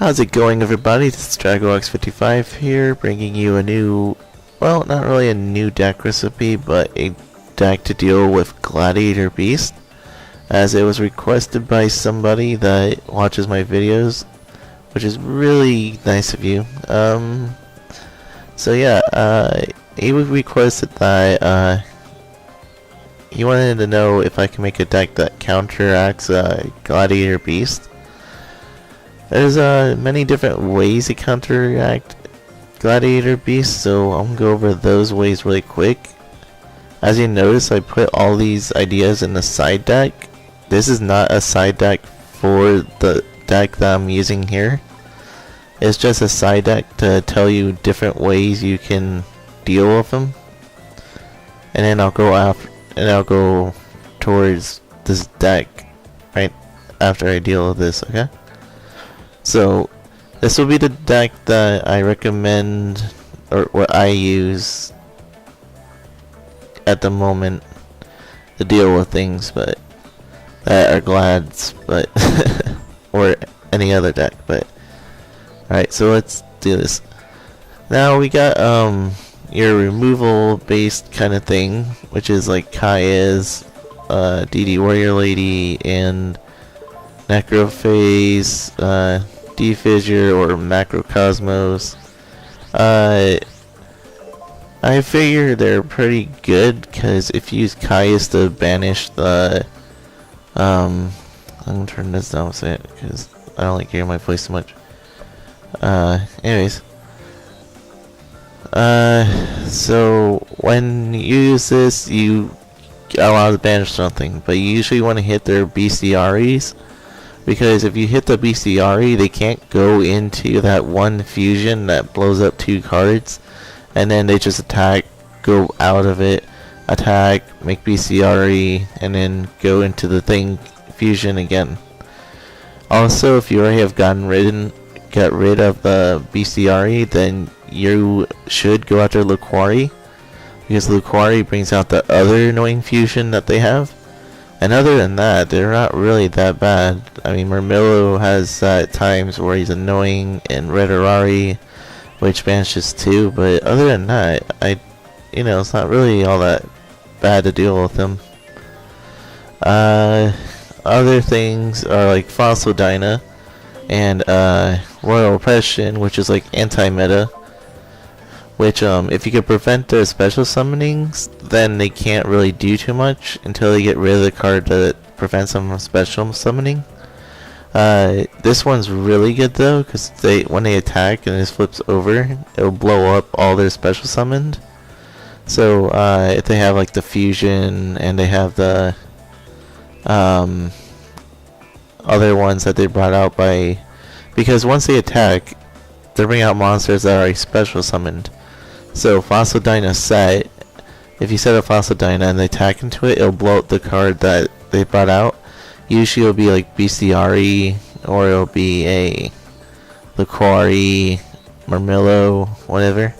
How's it going, everybody? This is Dragox55 here, bringing you a new, well, not really a new deck recipe, but a deck to deal with Gladiator Beast, as it was requested by somebody that watches my videos, which is really nice of you. So yeah, he requested that, he wanted to know if I can make a deck that counteracts Gladiator Beast. There's many different ways to counteract Gladiator Beast, so I'm gonna go over those ways really quick. As you notice, I put all these ideas in the side deck. This is not a side deck for the deck that I'm using here. It's just a side deck to tell you different ways you can deal with them. And then I'll go towards this deck right after I deal with this, okay? So, this will be the deck that I recommend, or what I use at the moment to deal with things, but that are Glads, but or any other deck. But alright, so let's do this. Now we got your removal based kind of thing, which is like Kaya's, DD Warrior Lady, and Necrophase, Defissure, or Macrocosmos. I figure they're pretty good because if you use Caius to banish the I'm gonna turn this down a second because I don't like hearing my voice too much. Anyways, so when you use this, you are allowed to banish something, but you usually want to hit their bestiaries. Because if you hit the bestiary, they can't go into that one fusion that blows up 2 cards, and then they just attack, go out of it, attack, make bestiary, and then go into the thing fusion again. Also, if you already have got rid of the bestiary, then you should go after Luquari, because Luquari brings out the other annoying fusion that they have. And other than that, they're not really that bad. I mean, Murmillo has times where he's annoying, and Redarari, which banishes 2, but other than that, it's not really all that bad to deal with him. Other things are like Fossil Dyna and Royal Oppression, which is like anti-meta. Which, if you could prevent their special summonings, then they can't really do too much until they get rid of the card that prevents them from special summoning. This one's really good though, because when they attack and this flips over, it'll blow up all their special summoned. So, if they have like the fusion and they have the other ones that they brought out because once they attack, they bring out monsters that are special summoned. So Fossil Dyna set, if you set a Fossil Dyna and they attack into it, it'll blow up the card that they brought out. Usually it'll be like Bestiari, or it'll be a Luquari, Murmillo, whatever.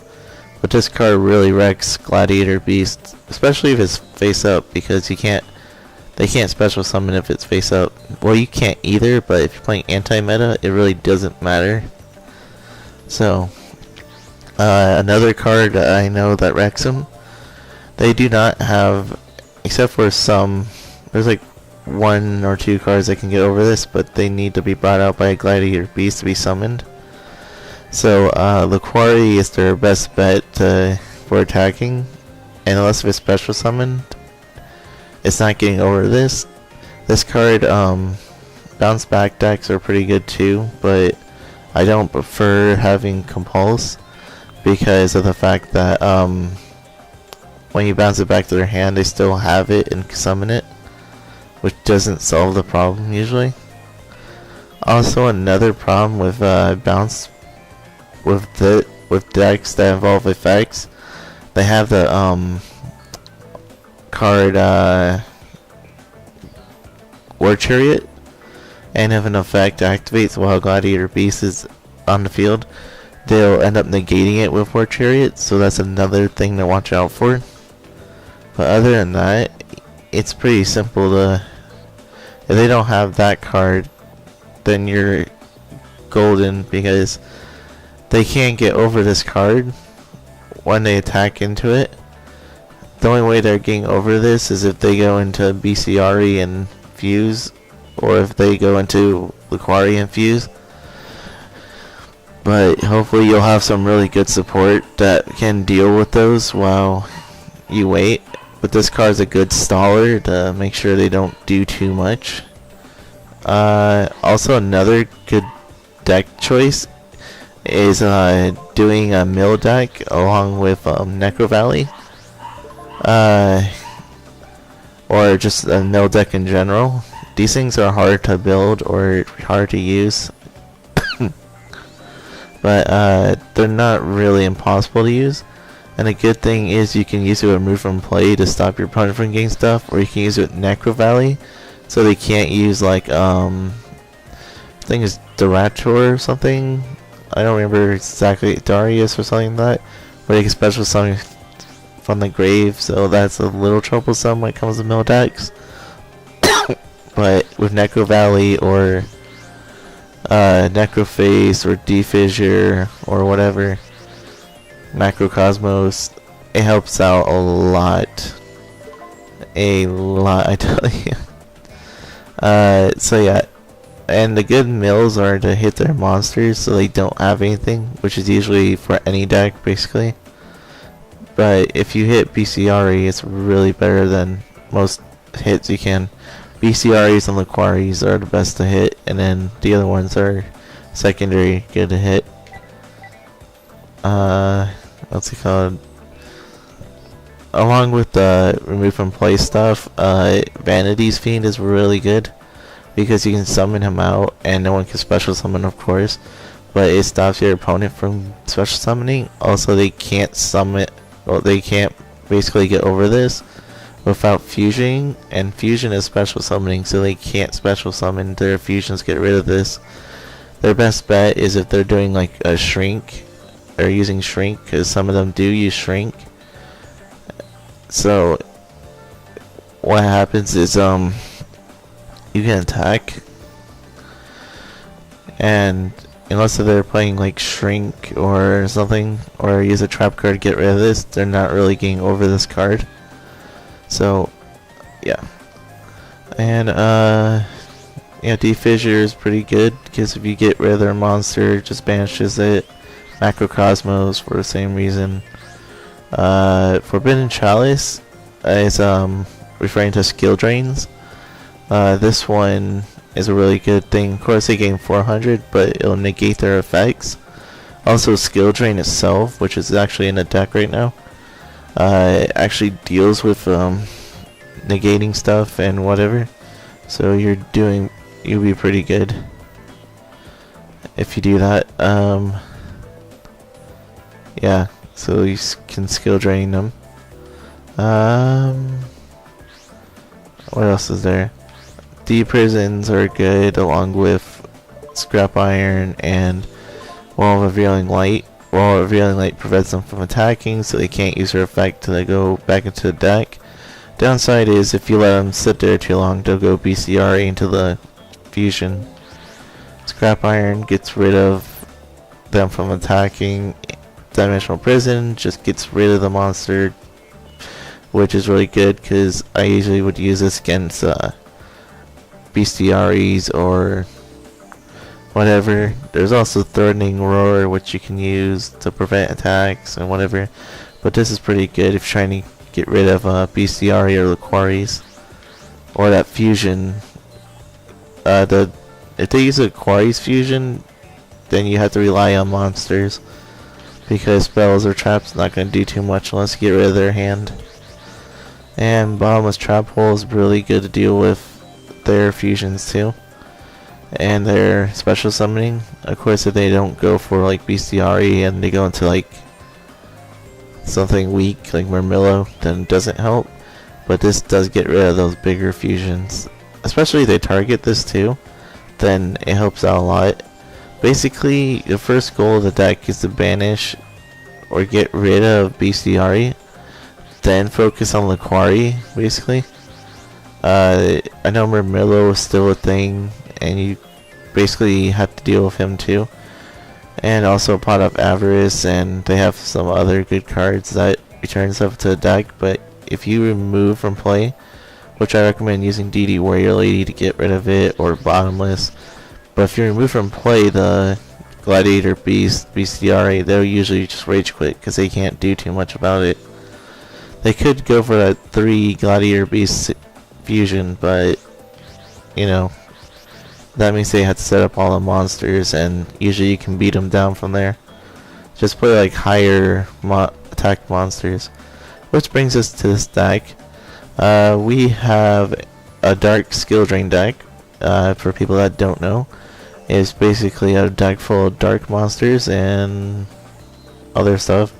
But this card really wrecks Gladiator Beast, especially if it's face up, because they can't special summon if it's face up. Well, you can't either, but if you're playing anti-meta, it really doesn't matter. So, another card that I know that wrecks them, they do not have, except for some, there's like 1 or 2 cards that can get over this, but they need to be brought out by a Gladiator Beast to be summoned. So, Luquari is their best bet for attacking, and unless it's special summoned, it's not getting over this. This card, bounce back decks are pretty good too, but I don't prefer having Compulse because of the fact that when you bounce it back to their hand, they still have it and summon it, which doesn't solve the problem usually. Also, another problem with bounce with decks that involve effects, they have the card War Chariot, and if an effect activates while Gladiator Beast is on the field, they'll end up negating it with War Chariot, so that's another thing to watch out for. But other than that, it's pretty simple to... If they don't have that card, then you're golden because they can't get over this card when they attack into it. The only way they're getting over this is if they go into BCRE and Fuse, or if they go into Lucario and Fuse. But hopefully you'll have some really good support that can deal with those while you wait. But this card's a good staller to make sure they don't do too much. Also another good deck choice is doing a mill deck along with Necro Valley. Or just a mill deck in general. These things are hard to build or hard to use. But they're not really impossible to use. And a good thing is you can use it with Move from Play to stop your opponent from getting stuff, or you can use it with Necro Valley, so they can't use like I think it's Durator or something. I don't remember exactly, Darius or something like that, where they can special summon from the grave, so that's a little troublesome when it comes to mill decks. But with Necro Valley or Necroface or Defissure or whatever, Macrocosmos, it helps out a lot, I tell you. So yeah, and the good mills are to hit their monsters so they don't have anything, which is usually for any deck basically. But if you hit BCRE, it's really better than most hits you can. BCREs and Lucaries are the best to hit, and then the other ones are secondary good to hit. What's it called? Along with the remove from play stuff, Vanity's Fiend is really good because you can summon him out, and no one can special summon, of course, but it stops your opponent from special summoning. Also, they can't summon, well, they can't basically get over this without fusioning, and fusion is special summoning, so they can't special summon their fusions, get rid of this. Their best bet is if they're doing like a shrink, or using shrink, because some of them do use shrink. So what happens is you can attack, and unless they're playing like shrink or something, or use a trap card to get rid of this, they're not really getting over this card. So yeah, and yeah, Defissure is pretty good because if you get rid of their monster, it just banishes it. Macrocosmos for the same reason. Forbidden Chalice is referring to skill drains. This one is a really good thing. Of course, they gain 400, but it'll negate their effects. Also, skill drain itself, which is actually in the deck right now, actually deals with negating stuff and whatever. So you'll be pretty good if you do that. Yeah, so you can skill drain them. What else is there? Deep Prisons are good along with Scrap Iron and Wall of Revealing Light. Wall of Revealing Light prevents them from attacking, so they can't use their effect till they go back into the deck. Downside is if you let them sit there too long, they'll go BCRE into the fusion. Scrap Iron gets rid of them from attacking. Dimensional Prison just gets rid of the monster, which is really good because I usually would use this against BCREs or whatever. There's also Threatening Roar, which you can use to prevent attacks and whatever, but this is pretty good if you're trying to get rid of BCRE or Lucaries or that fusion. If they use a Lucaries fusion, then you have to rely on monsters because spells or traps not going to do too much unless you get rid of their hand. And Bottomless Trap Hole is really good to deal with their fusions too, and their special summoning. Of course, if they don't go for like BCRE and they go into like something weak like Murmillo, then it doesn't help. But this does get rid of those bigger fusions, especially if they target this too, then it helps out a lot. Basically, the first goal of the deck is to banish or get rid of BCRE, then focus on Lucario, basically. I know Murmillo is still a thing, and you basically have to deal with him too. And also Pot of Avarice, and they have some other good cards that return stuff to the deck. But if you remove from play, which I recommend using DD Warrior Lady to get rid of it, or Bottomless. But if you remove from play the Gladiator Beast, Bestiari, they'll usually just rage quit because they can't do too much about it. They could go for that 3 Gladiator Beast fusion, but you know, that means they have to set up all the monsters, and usually you can beat them down from there. Just play like higher attack monsters. Which brings us to this deck. We have a Dark Skill Drain deck. For people that don't know, it's basically a deck full of dark monsters and other stuff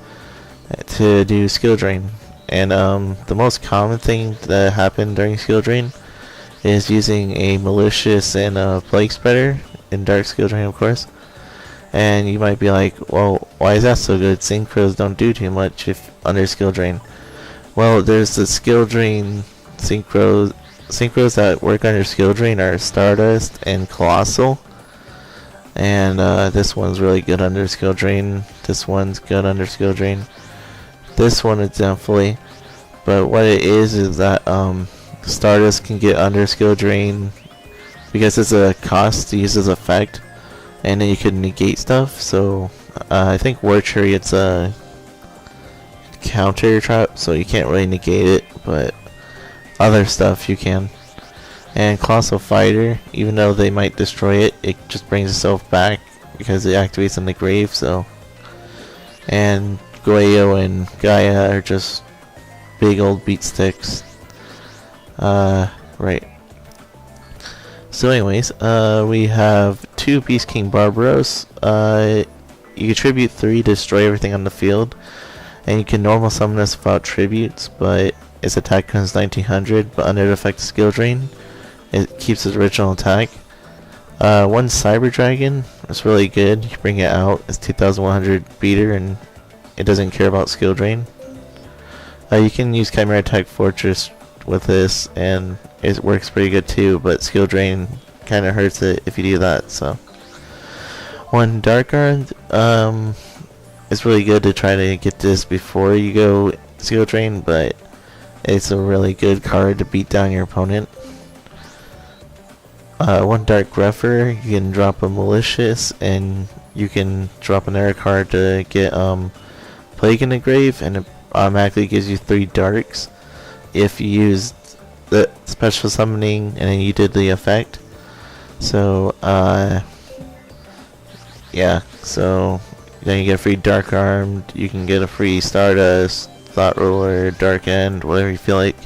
to do skill drain. And the most common thing that happened during skill drain is using a Malicious and a Plague Spreader in Dark Skill Drain, of course. And you might be like, well, why is that so good? Synchros don't do too much if under skill drain. Well, there's the skill drain synchros that work under skill drain are Stardust and Colossal. And this one's really good under skill drain. This one's good under skill drain. This one is definitely. But what it is that Stardust can get under skill drain because it's a cost to use as effect, and then you can negate stuff. So I think War Chariot's a counter trap, so you can't really negate it, but other stuff you can. And Colossal Fighter, even though they might destroy it, it just brings itself back because it activates in the grave. So, and Goyo and Gaia are just big old beat sticks. Right. So anyways, we have 2 Beast King Barbaros. You contribute 3 to destroy everything on the field, and you can normal summon this without tributes, but its attack comes 1900, but under the effect of skill drain, it keeps its original attack. 1 Cyber Dragon is really good. You bring it out, it's 2100 beater, and it doesn't care about skill drain. You can use Chimera Attack Fortress with this, and it works pretty good too, but skill drain kind of hurts it if you do that. So 1 Dark Guard, it's really good to try to get this before you go skill drain, but it's a really good card to beat down your opponent. 1 Dark Greffer, you can drop a Malicious, and you can drop another card to get Plague in the Grave, and it automatically gives you 3 Darks if you used the special summoning and then you did the effect. So yeah, so then you get a free Dark Armed, you can get a free Stardust, Thought Ruler, Dark End, whatever you feel like.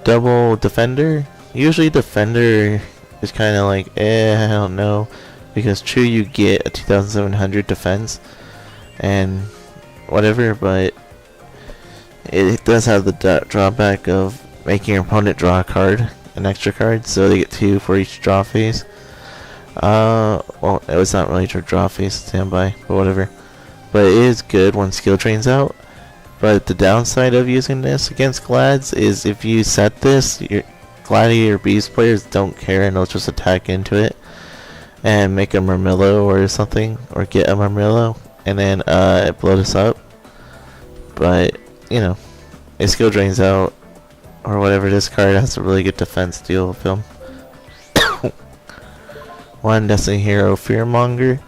Double Defender. Usually Defender is kind of like, I don't know, because true you get a 2700 defense and whatever, but it does have the drawback of making your opponent draw a card, an extra card, so they get 2 for each draw phase. Well, it was not really a draw phase, standby, but whatever. But it is good when skill drains out. But the downside of using this against Glads is if you set this, your Gladiator Beast players don't care and they'll just attack into it and make a Murmillo or something, or get a Murmillo, and then blow this up. But you know, it skill drains out or whatever. This card has a really good defense deal with him. 1 Destiny Hero Fearmonger.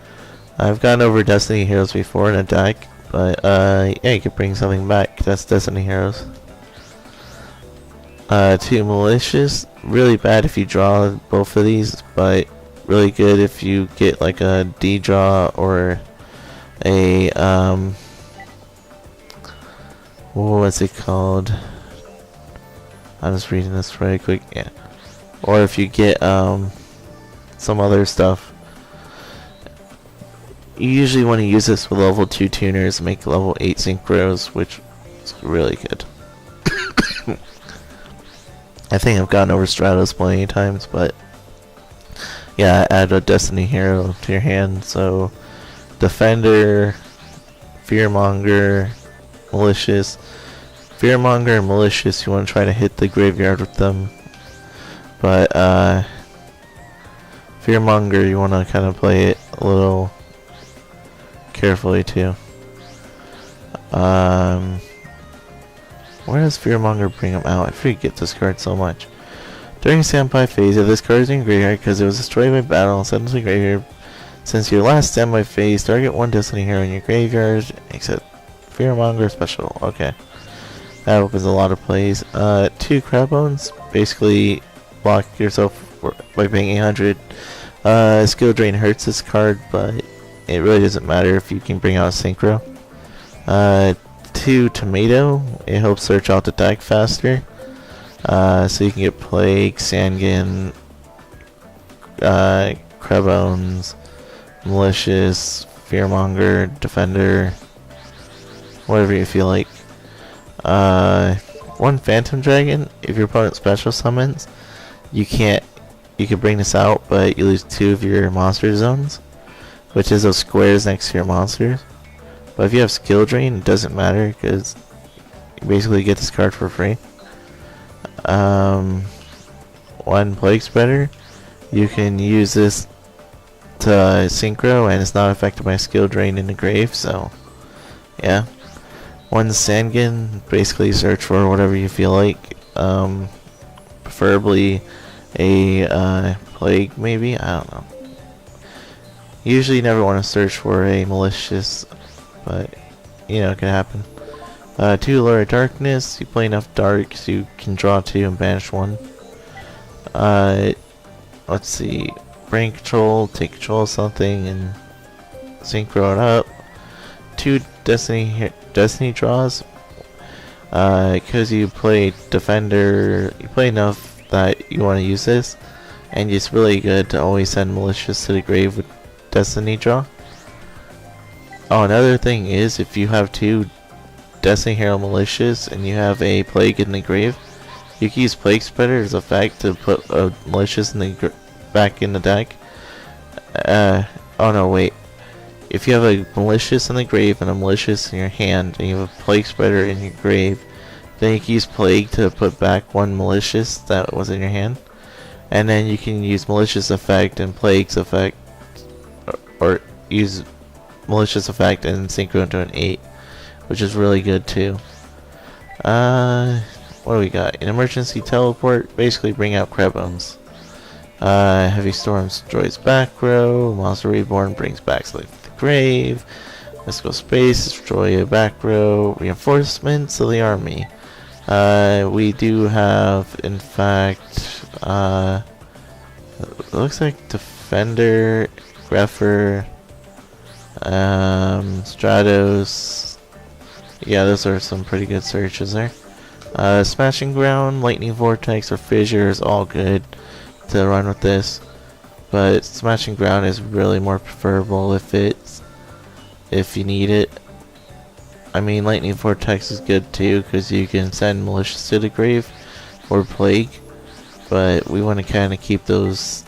I've gone over Destiny Heroes before in a deck, but yeah, you could bring something back. That's Destiny Heroes. 2 Malicious. Really bad if you draw both of these, but really good if you get like a D draw or a what's it called? I'm just reading this really quick. Yeah, or if you get some other stuff. You usually want to use this with level 2 tuners, make level 8 synchros, which is really good. I think I've gotten over Stratos plenty of times, but yeah, add a Destiny Hero to your hand. So Defender, Fearmonger, Malicious. Fearmonger and Malicious, you want to try to hit the graveyard with them, but Fearmonger, you want to kind of play it a little carefully too. Where does Fearmonger bring him out? I forget this card so much. During standby phase, if this card is in graveyard because it was destroyed by battle and sent to the graveyard, since your last standby phase, target one Destiny hero in your graveyard, except Fearmonger special. Okay. That opens a lot of plays. 2 Crab Bones, basically block yourself by paying 800. Skill Drain hurts this card, but it really doesn't matter if you can bring out a Synchro. 2 Tomato, it helps search out the deck faster. So you can get Plague, Sandgan, Crab Bones, Malicious, Fearmonger, Defender, whatever you feel like. 1 Phantom Dragon, if your opponent special summons, you can bring this out, but you lose 2 of your monster zones, which is those squares next to your monsters. But if you have Skill Drain, it doesn't matter, because you basically get this card for free. 1 Plague Spreader, you can use this to synchro, and it's not affected by Skill Drain in the grave, so yeah. 1 Sandgan, basically search for whatever you feel like. Preferably a Plague, maybe? I don't know. Usually you never want to search for a Malicious, but you know, it can happen. 2 Lure of Darkness, you play enough darks, you can draw 2 and banish 1. Let's see. Brain Control, take control of something and synchro it up. 2 Destiny draws, because you play Defender, you play enough that you want to use this, and it's really good to always send Malicious to the grave with Destiny draw. Oh, another thing is, if you have 2 Destiny Hero Malicious and you have a Plague in the grave, you can use Plague Spreader as a effect to put a Malicious in the back in the deck. Oh no, wait. If you have a Malicious in the grave and a Malicious in your hand, and you have a Plague Spreader in your grave, then you can use Plague to put back 1 Malicious that was in your hand. And then you can use Malicious effect and Plague's effect, or use Malicious effect and synchro into an 8, which is really good too. What do we got? An emergency teleport, basically bring out Crab Bones. Heavy Storm destroys back row. Monster Reborn brings back Slave to the grave. Mystical Space, destroy a back row. Reinforcements of the army. We do have, in fact, it looks like Defender, Greffer, Stratos. Yeah, those are some pretty good searches there. Smashing Ground, Lightning Vortex, or Fissure is all good to run with this, but Smashing Ground is really more preferable if you need it. I mean, Lightning Vortex is good too, because you can send Malicious to the grave or Plague, but we want to kind of keep those,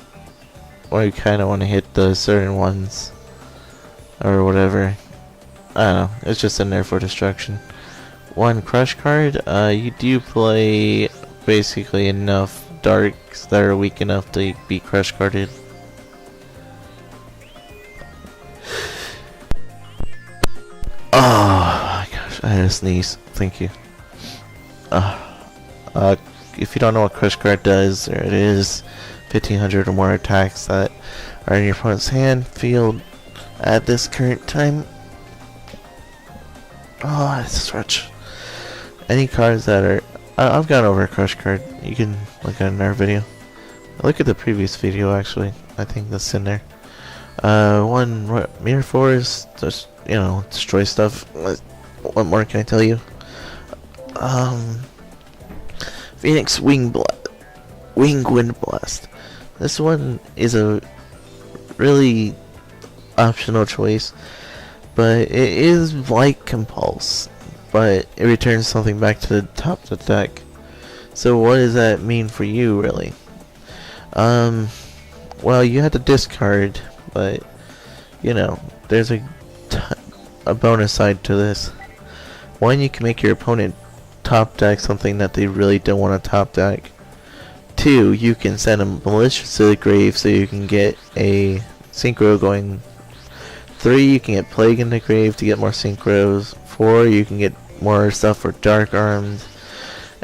or we kind of want to hit the certain ones or whatever. I don't know, it's just in there for destruction. 1 Crush card, you do play basically enough darks that are weak enough to be crush carded. Oh my gosh, I had a sneeze. Thank you. If you don't know what crush card does, there it is. 1500 or more attacks that are in your opponent's hand, field at this current time. Oh, it's a stretch. Any cards that are... I've gone over a crush card. You can look at another video. Look at the previous video, actually. I think that's in there. 1 Mirror Force, just, you know, destroy stuff. What more can I tell you? Phoenix Wind Blast. This one is a really optional choice, but it is like Compulse, but it returns something back to the top of the deck. So what does that mean for you, really? Well, you had to discard, but you know, there's a bonus side to this. One, you can make your opponent top deck something that they really don't want to top deck. 2, you can send a malicious to the grave so you can get a synchro going. 3, you can get plague in the grave to get more synchros. 4, you can get more stuff for dark arms.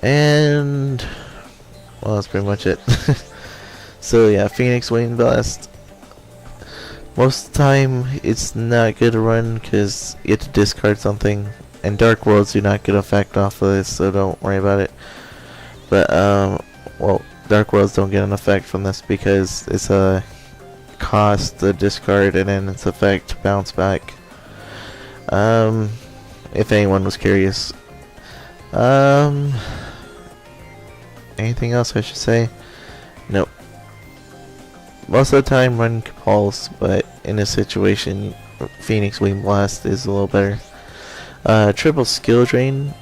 And well, that's pretty much it. So yeah, Phoenix Wing Blast. Most of the time, it's not good to run because you have to discard something. And Dark Worlds do not get effect off of this, so don't worry about it. But well, Dark Worlds don't get an effect from this because it's a cost to discard and then its effect bounce back. If anyone was curious. Anything else I should say? Nope. Most of the time run Compulse, but in this situation Phoenix Wing Blast is a little better. Triple skill drain.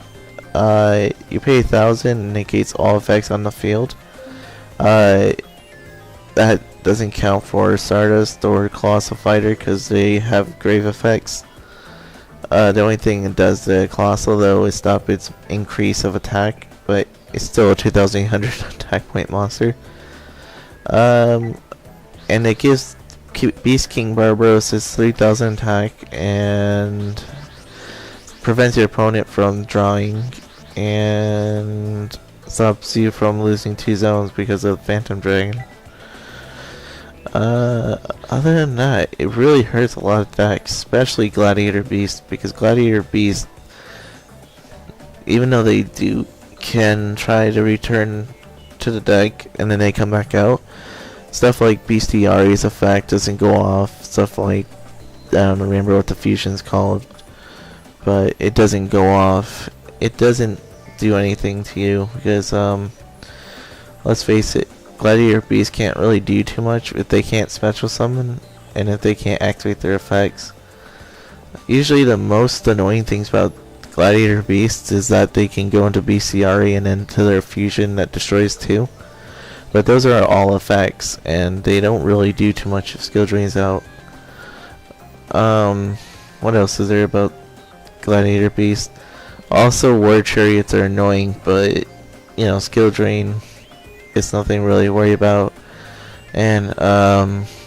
You pay 1,000 and negates all effects on the field. That doesn't count for Stardust or Colossal Fighter because they have grave effects. The only thing it does to Colossal though is stop its increase of attack, but it's still a 2,800 attack point monster. And it gives Beast King Barbaros 3,000 attack and prevents your opponent from drawing and stops you from losing 2 zones because of Phantom Dragon. Other than that, it really hurts a lot of decks, especially Gladiator Beast, because Gladiator Beast, even though they can try to return to the deck and then they come back out, stuff like Bestiari's effect doesn't go off, stuff like, I don't remember what the fusion's called, but it doesn't go off. It doesn't do anything to you because, let's face it, Gladiator Beast can't really do too much if they can't special summon and if they can't activate their effects. Usually the most annoying things about Gladiator Beasts is that they can go into Bestiari and into their fusion that destroys 2. But those are all effects and they don't really do too much if skill drains out. What else is there about Gladiator Beast? Also, War Chariots are annoying, but you know, skill drain is nothing really to worry about. And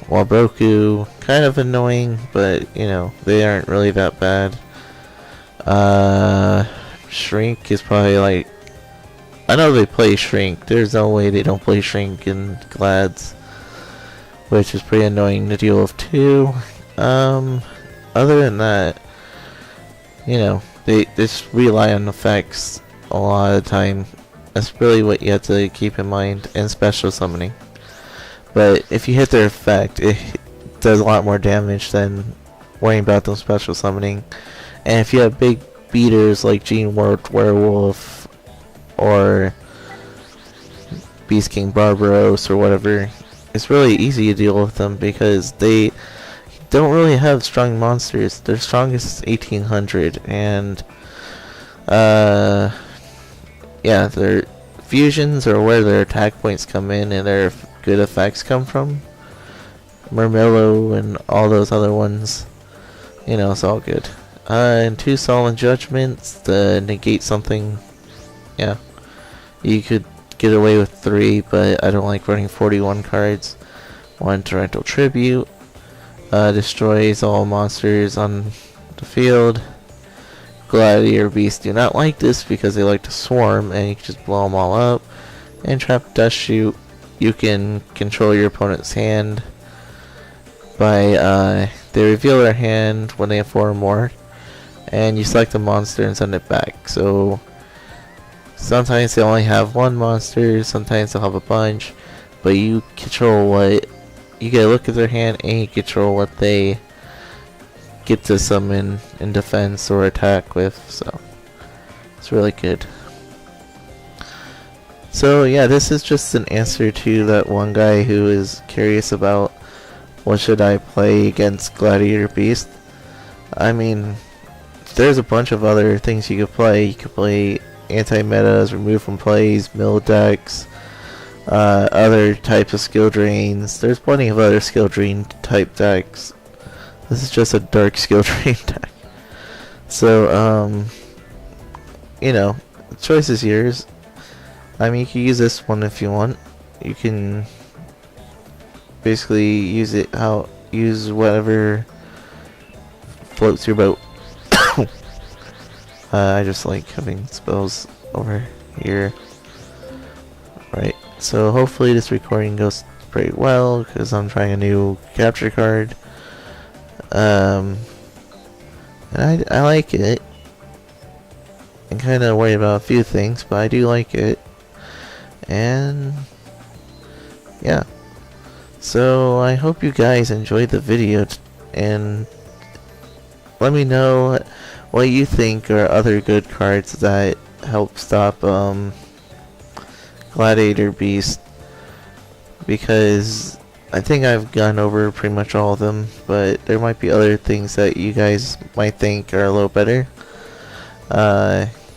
Wabroku, kind of annoying, but you know, they aren't really that bad. Shrink is probably like, I know they play Shrink. There's no way they don't play Shrink in Glads, which is pretty annoying to deal with too. Other than that, you know, they just rely on effects a lot of the time. That's really what you have to keep in mind, and special summoning. But if you hit their effect, it does a lot more damage than worrying about them special summoning. And if you have big beaters like Gene Warped Werewolf or Beast King Barbaros or whatever, it's really easy to deal with them because they don't really have strong monsters. Their strongest is 1800, and yeah, their fusions are where their attack points come in and their good effects come from. Murmillo and all those other ones, you know, it's all good. And 2 Solemn Judgments to negate something. Yeah, you could get away with 3, but I don't like running 41 cards. 1 Torrential Tribute destroys all monsters on the field. Gladiator Beasts do not like this because they like to swarm and you can just blow them all up. And Trap Dust Shoot, you can control your opponent's hand by they reveal their hand when they have 4 or more, and you select a monster and send it back. So sometimes they only have 1 monster, sometimes they'll have a bunch, but you control what you get to look at their hand and you control what they get to summon in defense or attack with, so it's really good. So yeah, this is just an answer to that one guy who is curious about what should I play against Gladiator Beast. I mean, there's a bunch of other things you could play. You could play anti-metas, remove from plays, mill decks, other types of skill drains. There's plenty of other skill drain type decks. This is just a dark skill drain deck. So, you know, the choice is yours. I mean, you can use this one if you want. you can basically use whatever floats your boat. I just like having spells over here. Right, so hopefully this recording goes pretty well, because I'm trying a new capture card. And I like it. I'm kind of worried about a few things, but I do like it. And yeah, so I hope you guys enjoyed the video, and let me know what you think are other good cards that help stop Gladiator Beast, because I think I've gone over pretty much all of them, but there might be other things that you guys might think are a little better.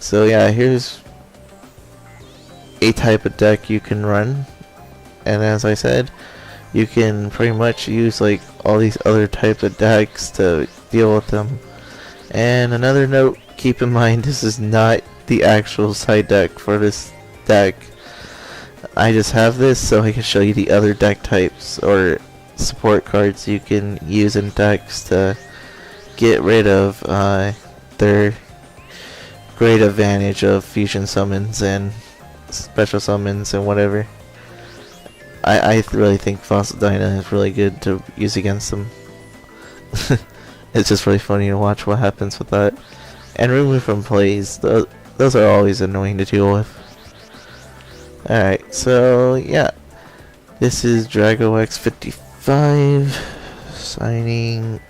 So yeah, here's a type of deck you can run, and as I said, you can pretty much use like all these other type of decks to deal with them. And another note, keep in mind this is not the actual side deck for this deck. I just have this so I can show you the other deck types or support cards you can use in decks to get rid of their great advantage of fusion summons and special summons and whatever. I really think Fossil Dyna is really good to use against them. It's just really funny to watch what happens with that. And remove from plays, those are always annoying to deal with. Alright, so yeah, this is Dragox55 signing